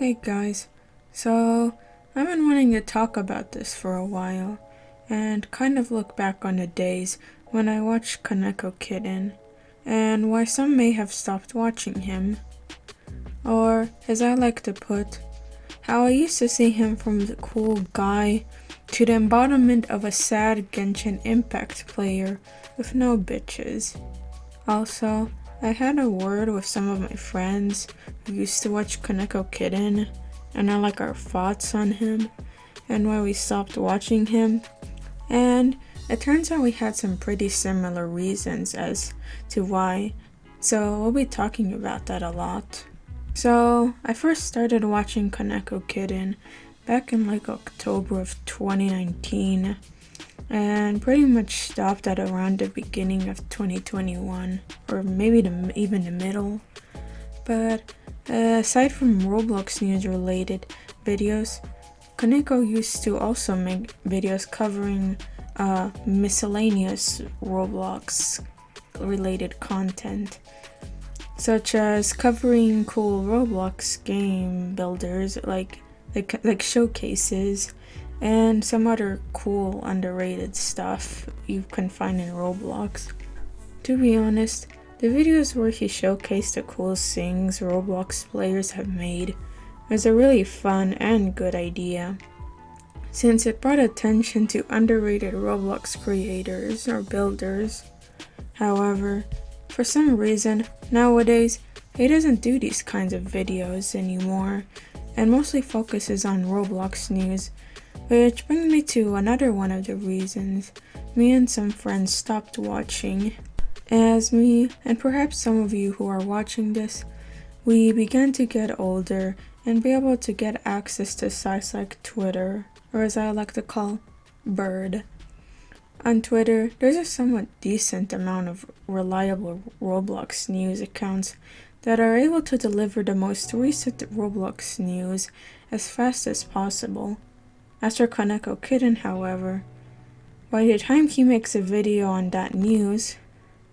Hey guys, so I've been wanting to talk about this for a while and kind of look back on the days when I watched Koneko Kitten and why some may have stopped watching him. Or, as I like to put, how I used to see him from the cool guy to the embodiment of a sad Genshin Impact player with no bitches. Also, I had a word with some of my friends who used to watch Koneko Kitten, and I like our thoughts on him and why we stopped watching him. And it turns out we had some pretty similar reasons as to why, so we'll be talking about that a lot. So, I first started watching Koneko Kitten back in October of 2019 and pretty much stopped at around the beginning of 2021 or maybe even the middle. But aside from Roblox news related videos, Koneko used to also make videos covering miscellaneous Roblox related content, such as covering cool Roblox game builders like showcases and some other cool underrated stuff you can find in Roblox. To be honest, the videos where he showcased the coolest things Roblox players have made was a really fun and good idea, since it brought attention to underrated Roblox creators or builders. However, for some reason, nowadays, he doesn't do these kinds of videos anymore, and mostly focuses on Roblox news, which brings me to another one of the reasons me and some friends stopped watching. As me, and perhaps some of you who are watching this, we began to get older and be able to get access to sites like Twitter, or as I like to call, Bird. On Twitter, there's a somewhat decent amount of reliable Roblox news accounts that are able to deliver the most recent Roblox news as fast as possible. As for Koneko Kitten, however, by the time he makes a video on that news,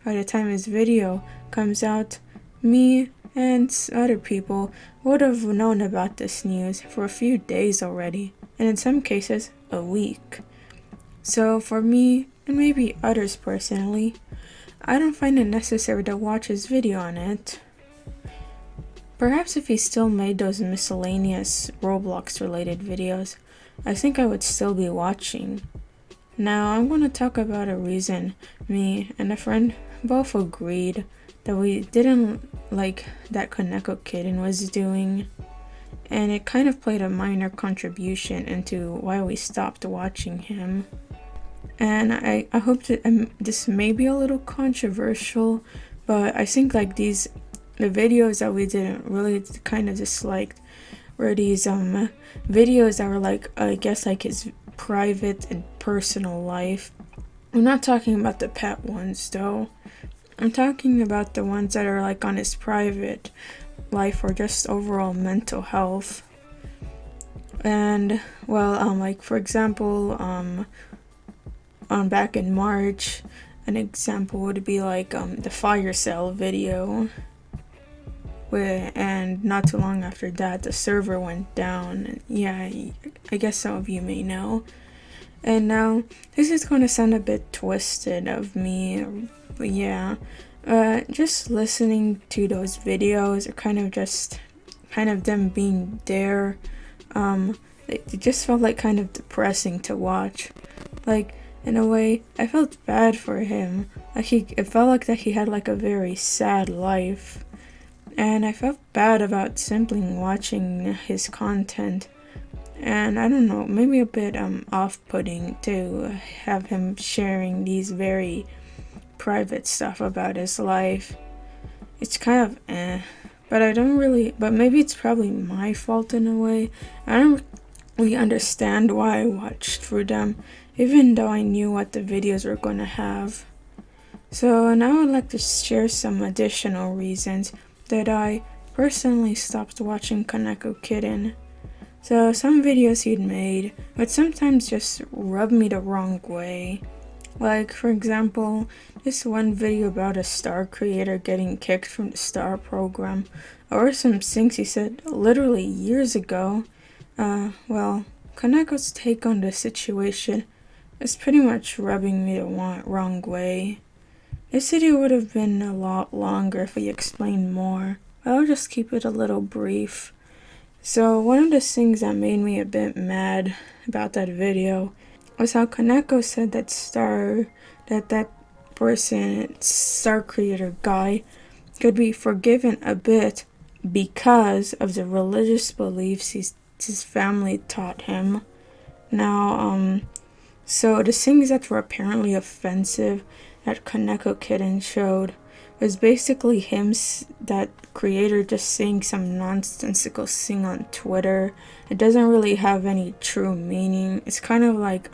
by the time his video comes out, me and other people would have known about this news for a few days already, and in some cases, a week. So for me, and maybe others personally, I don't find it necessary to watch his video on it. Perhaps if he still made those miscellaneous Roblox related videos, I think I would still be watching. Now I'm going to talk about a reason me and a friend both agreed that we didn't like that Koneko Kitten was doing, and it kind of played a minor contribution into why we stopped watching him. And I hope that this may be a little controversial, but I think the videos that we didn't really kind of disliked were these videos that were his private and personal life. I'm not talking about the pet ones though. I'm talking about the ones that are on his private life or just overall mental health. And for example, on back in March, an example would be the fire sale video. And not too long after that, the server went down. Yeah, I guess some of you may know. And now, this is going to sound a bit twisted of me, but yeah. Just listening to those videos, or kind of them being there, it just felt kind of depressing to watch. In a way, I felt bad for him. It felt like that he had a very sad life. And I felt bad about simply watching his content. And I don't know, maybe a bit off-putting to have him sharing these very private stuff about his life. It's kind of but maybe it's probably my fault in a way. I don't really understand why I watched through them, even though I knew what the videos were going to have. So now I'd like to share some additional reasons that I personally stopped watching Koneko Kitten. So some videos he'd made would sometimes just rub me the wrong way. Like, for example, this one video about a star creator getting kicked from the star program, or some things he said literally years ago. Well, Koneko's take on the situation is pretty much rubbing me the wrong way. This video would have been a lot longer if he explained more, but I'll just keep it a little brief. So, one of the things that made me a bit mad about that video was how Koneko said that that person, star creator guy, could be forgiven a bit because of the religious beliefs his family taught him. Now, so the things that were apparently offensive that Koneko Kitten showed was basically him, that creator, just saying some nonsensical thing on Twitter. It doesn't really have any true meaning. It's kind of like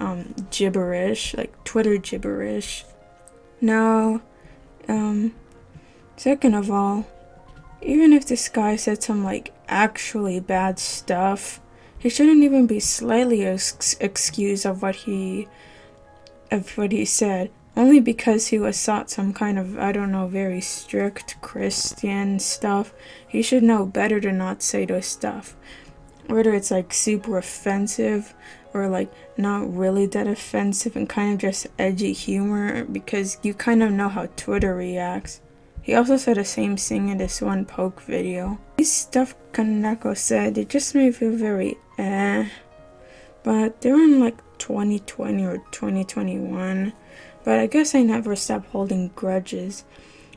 gibberish, like Twitter gibberish. Now, second of all, even if this guy said some like actually bad stuff, he shouldn't even be slightly excused of what he said, only because he was taught some kind of, I don't know, very strict Christian stuff. He should know better to not say those stuff. Whether it's like super offensive or like not really that offensive and kind of just edgy humor, because you kind of know how Twitter reacts. He also said the same thing in this one poke video. These stuff Koneko said, it just made me feel very but they were in like 2020 or 2021. But I guess I never stopped holding grudges.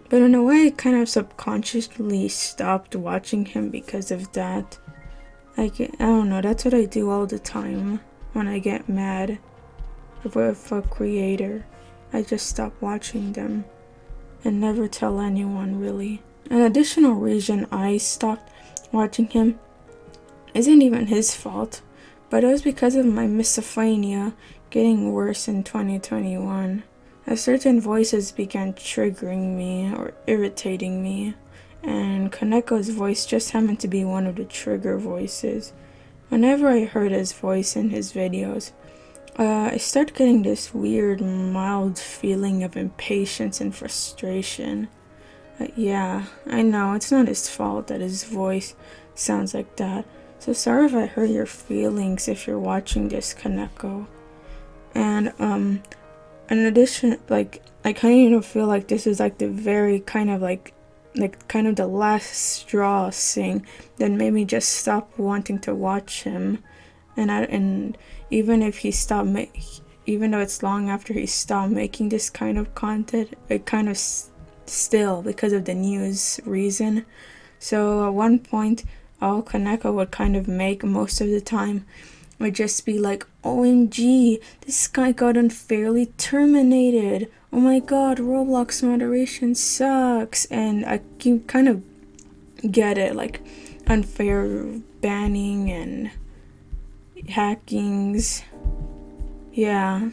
But in a way, I kind of subconsciously stopped watching him because of that. Like, I don't know, that's what I do all the time when I get mad with a creator. I just stop watching them and never tell anyone, really. An additional reason I stopped watching him isn't even his fault, but it was because of my misophania getting worse in 2021. As certain voices began triggering me or irritating me, and Koneko's voice just happened to be one of the trigger voices. Whenever I heard his voice in his videos, I started getting this weird, mild feeling of impatience and frustration. Yeah, I know, it's not his fault that his voice sounds like that. So sorry if I hurt your feelings if you're watching this, Koneko. And, in addition, like, I kind of feel like this is like the very kind of kind of the last straw thing that made me just stop wanting to watch him. And even if he stopped even though it's long after he stopped making this kind of content, it kind of still, because of the news reason. So at one point, all Koneko would kind of make most of the time would just be like, OMG, this guy got unfairly terminated. Oh my god, Roblox moderation sucks. And I can kind of get it, like unfair banning and hackings. Yeah.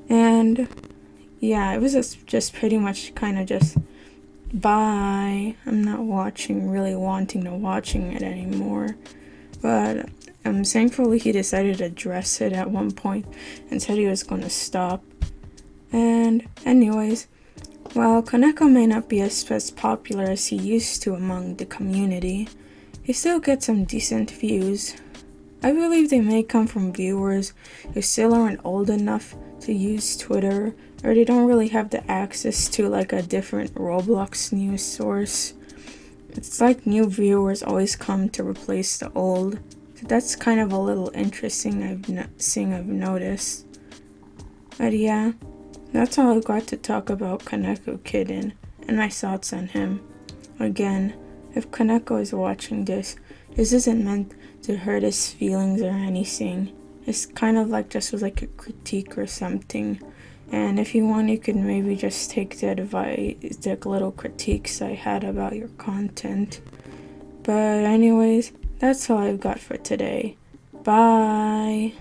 And yeah, it was just pretty much kind of just bye. I'm not really wanting to watching it anymore. But thankfully he decided to address it at one point and said he was going to stop. And anyways, while Koneko may not be as popular as he used to among the community, he still gets some decent views. I believe they may come from viewers who still aren't old enough to use Twitter, or they don't really have the access to like a different Roblox news source. It's like new viewers always come to replace the old. So that's kind of a little interesting I've noticed. But yeah, that's all I've got to talk about Koneko Kitten and my thoughts on him. Again, if Koneko is watching this isn't meant to hurt his feelings or anything. It's kind of like just was like a critique or something. And if you want, you could maybe just take the advice, the little critiques I had about your content. But anyways, that's all I've got for today. Bye!